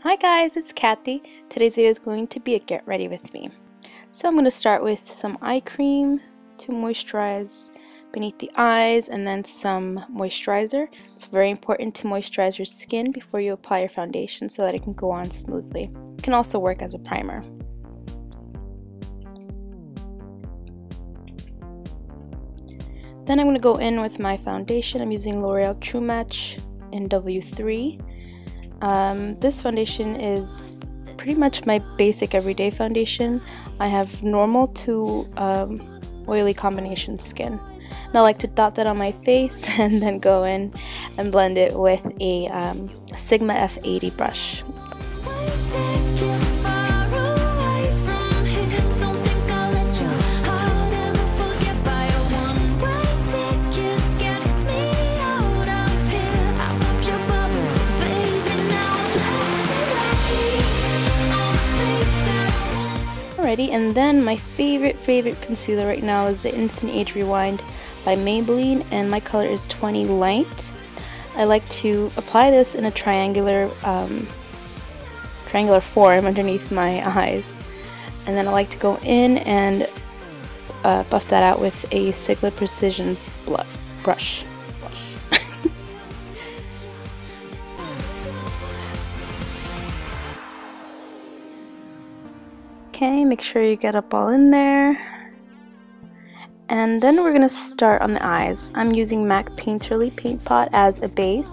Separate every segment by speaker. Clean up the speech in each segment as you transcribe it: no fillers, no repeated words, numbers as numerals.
Speaker 1: Hi guys, it's Kathy. Today's video is going to be a get ready with me. So I'm going to start with some eye cream to moisturize beneath the eyes and then some moisturizer. It's very important to moisturize your skin before you apply your foundation so that it can go on smoothly. It can also work as a primer. Then I'm going to go in with my foundation. I'm using L'Oreal True Match in W3. This foundation is pretty much my basic everyday foundation. I have normal to oily combination skin. And I like to dot that on my face and then go in and blend it with a Sigma F80 brush. And then my favorite concealer right now is the Instant Age Rewind by Maybelline, and my color is 20 Light. I like to apply this in a triangular form underneath my eyes, and then I like to go in and buff that out with a Sigma Precision brush. Okay, make sure you get up all in there. And then we're going to start on the eyes. I'm using MAC Painterly Paint Pot as a base.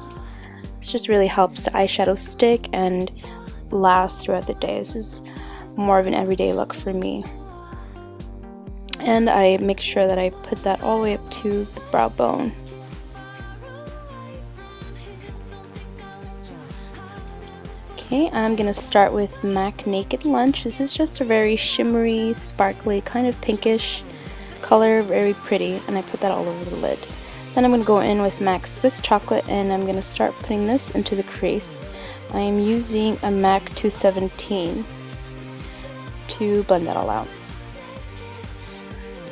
Speaker 1: This just really helps the eyeshadow stick and last throughout the day. This is more of an everyday look for me. And I make sure that I put that all the way up to the brow bone. Okay, I'm going to start with MAC Naked Lunch. This is just a very shimmery, sparkly, kind of pinkish color, very pretty, and I put that all over the lid. Then I'm going to go in with MAC Swiss Chocolate, and I'm going to start putting this into the crease. I am using a MAC 217 to blend that all out.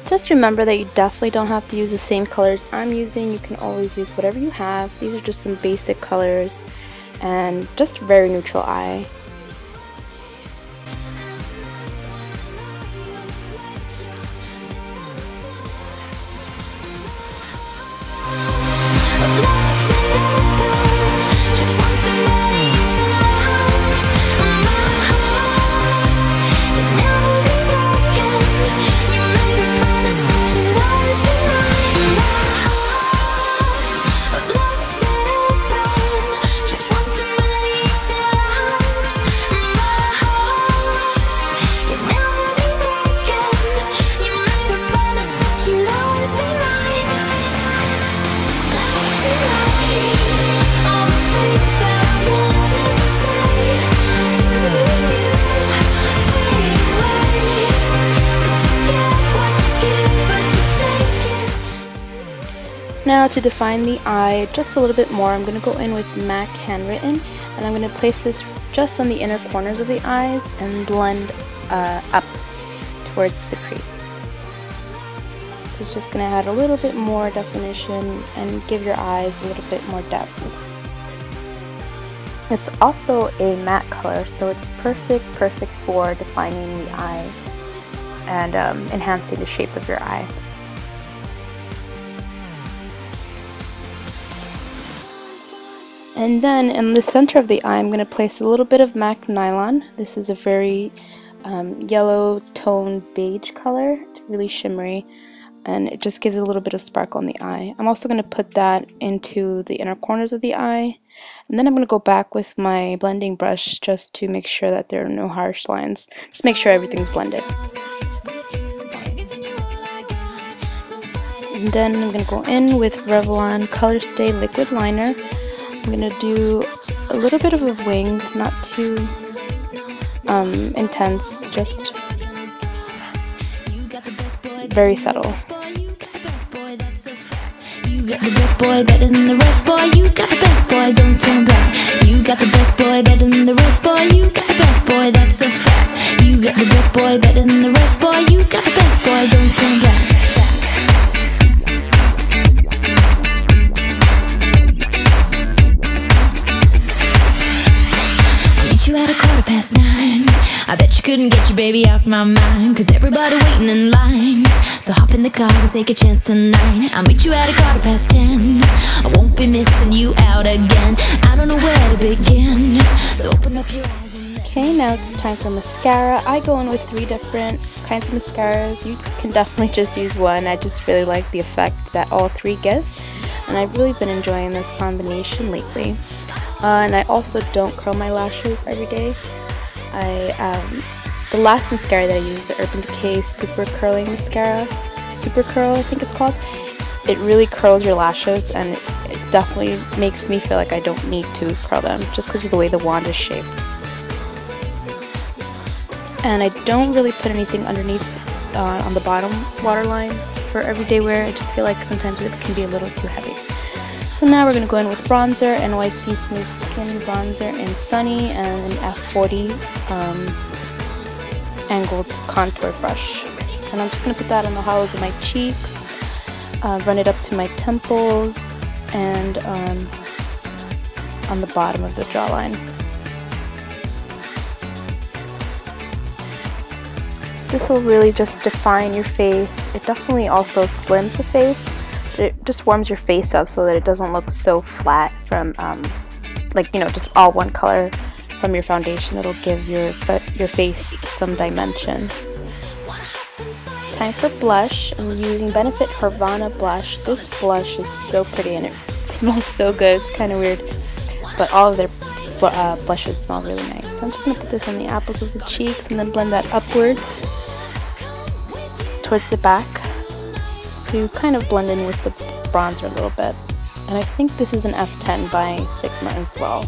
Speaker 1: Just remember that you definitely don't have to use the same colors I'm using. You can always use whatever you have. These are just some basic colors and just very neutral eye. Now to define the eye just a little bit more, I'm going to go in with MAC Handwritten, and I'm going to place this just on the inner corners of the eyes and blend up towards the crease. This is just going to add a little bit more definition and give your eyes a little bit more depth. It's also a matte color, so it's perfect for defining the eye and enhancing the shape of your eye. And then in the center of the eye, I'm going to place a little bit of MAC Nylon. This is a very yellow toned beige color. It's really shimmery, and it just gives a little bit of sparkle in the eye. I'm also going to put that into the inner corners of the eye. And then I'm going to go back with my blending brush just to make sure that there are no harsh lines. Just make sure everything's blended. And then I'm going to go in with Revlon Color Stay Liquid Liner. I'm going to do a little bit of a wing, not too intense, just very subtle.
Speaker 2: You got the best boy, better than the rest, boy. You got the best boy, don't turn back. You got the best boy, better than the rest, boy. You got the best boy, that's a fact. You got the best boy, better than the rest, boy. You got the best boy, don't turn back. You at a 9. I bet you couldn't get your baby off my mind, 'cause everybody waiting in line. So hop in the car, we'll take a chance tonight. I'll meet you at 10:15. I won't be missing you out again. I don't know where to begin, so open up your eyes and
Speaker 1: Okay, now it's time for mascara. I go in with 3 different kinds of mascaras. You can definitely just use one. I just really like the effect that all 3 give, and I've really been enjoying this combination lately. And I also don't curl my lashes every day. The last mascara that I used, the Urban Decay Super Curling Mascara, Super Curl I think it's called, it really curls your lashes, and it definitely makes me feel like I don't need to curl them just because of the way the wand is shaped. And I don't really put anything underneath on the bottom waterline for everyday wear. I just feel like sometimes it can be a little too heavy. So now we're going to go in with bronzer, NYC Smooth Skin Bronzer in Sunny, and an F40 angled contour brush. And I'm just going to put that on the hollows of my cheeks, run it up to my temples, and on the bottom of the jawline. This will really just define your face. It definitely also slims the face, but it just warms your face up so that it doesn't look so flat from, like, you know, just all one color from your foundation. It'll give your face some dimension. Time for blush. I'm using Benefit Havana blush. This blush is so pretty and it smells so good. It's kind of weird, but all of their blushes smell really nice. So I'm just going to put this on the apples of the cheeks and then blend that upwards towards the back to kind of blend in with the bronzer a little bit. And I think this is an F10 by Sigma as well.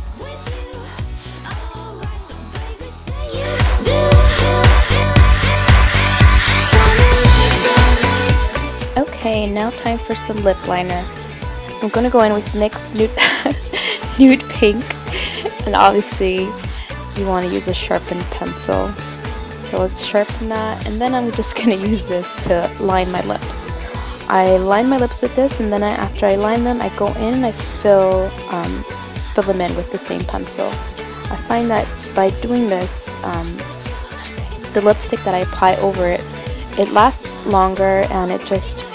Speaker 1: Okay, now time for some lip liner. I'm going to go in with NYX Nude Pink, and obviously you want to use a sharpened pencil. So let's sharpen that, and then I'm just going to use this to line my lips. I line my lips with this, and then after I line them, I go in and I fill them in with the same pencil. I find that by doing this, the lipstick that I apply over it, it lasts longer and it just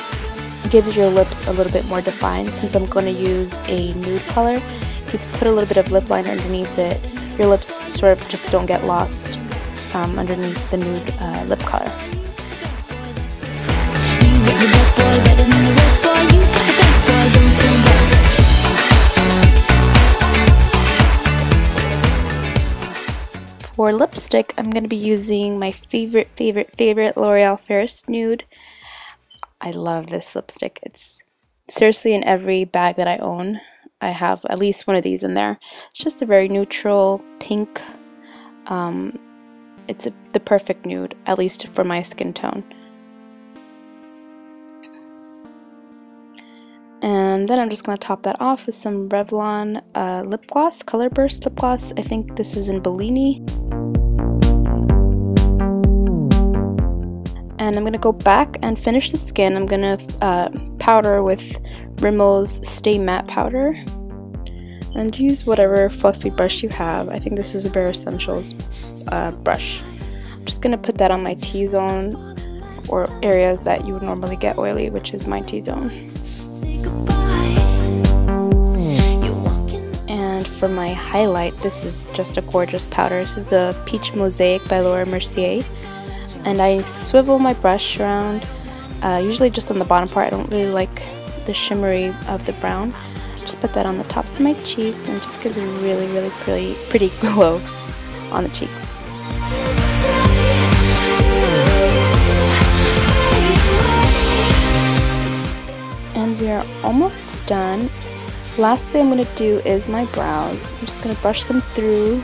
Speaker 1: gives your lips a little bit more defined. Since I'm going to use a nude color, if you put a little bit of lip liner underneath it, your lips sort of just don't get lost underneath the nude lip color. For lipstick, I'm going to be using my favorite L'Oreal Fairest Nude. I love this lipstick. It's seriously in every bag that I own. I have at least one of these in there. It's just a very neutral pink. It's the perfect nude, at least for my skin tone. And then I'm just going to top that off with some Revlon lip gloss, Color Burst lip gloss. I think this is in Bellini. And I'm going to go back and finish the skin. I'm going to powder with Rimmel's Stay Matte Powder. And use whatever fluffy brush you have. I think this is a Bare Essentials brush. I'm just going to put that on my T-zone, or areas that you would normally get oily, which is my T-zone. And for my highlight, this is just a gorgeous powder. This is the Peach Mosaic by Laura Mercier. And I swivel my brush around, usually just on the bottom part. I don't really like the shimmery of the brown. Just put that on the tops of my cheeks, and it just gives a really pretty glow on the cheeks. And we are almost done. Last thing I'm going to do is my brows. I'm just going to brush them through.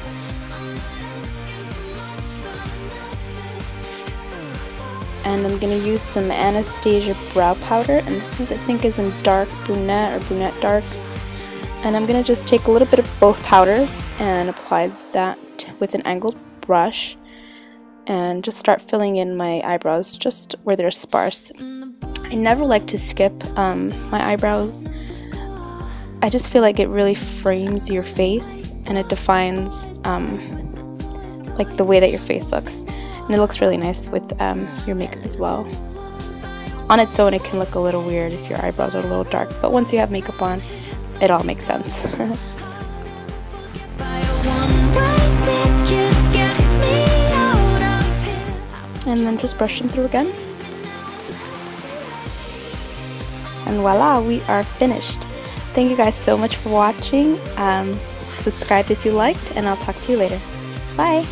Speaker 1: And I'm going to use some Anastasia brow powder, and this is, I think, is in dark brunette or brunette dark. And I'm going to just take a little bit of both powders and apply that with an angled brush and just start filling in my eyebrows just where they're sparse. I never like to skip my eyebrows. I just feel like it really frames your face and it defines like the way that your face looks, and it looks really nice with your makeup as well. On its own, it can look a little weird if your eyebrows are a little dark, but once you have makeup on, it all makes sense. And then just brush them through again. And voila, we are finished. Thank you guys so much for watching. Subscribe if you liked, and I'll talk to you later. Bye!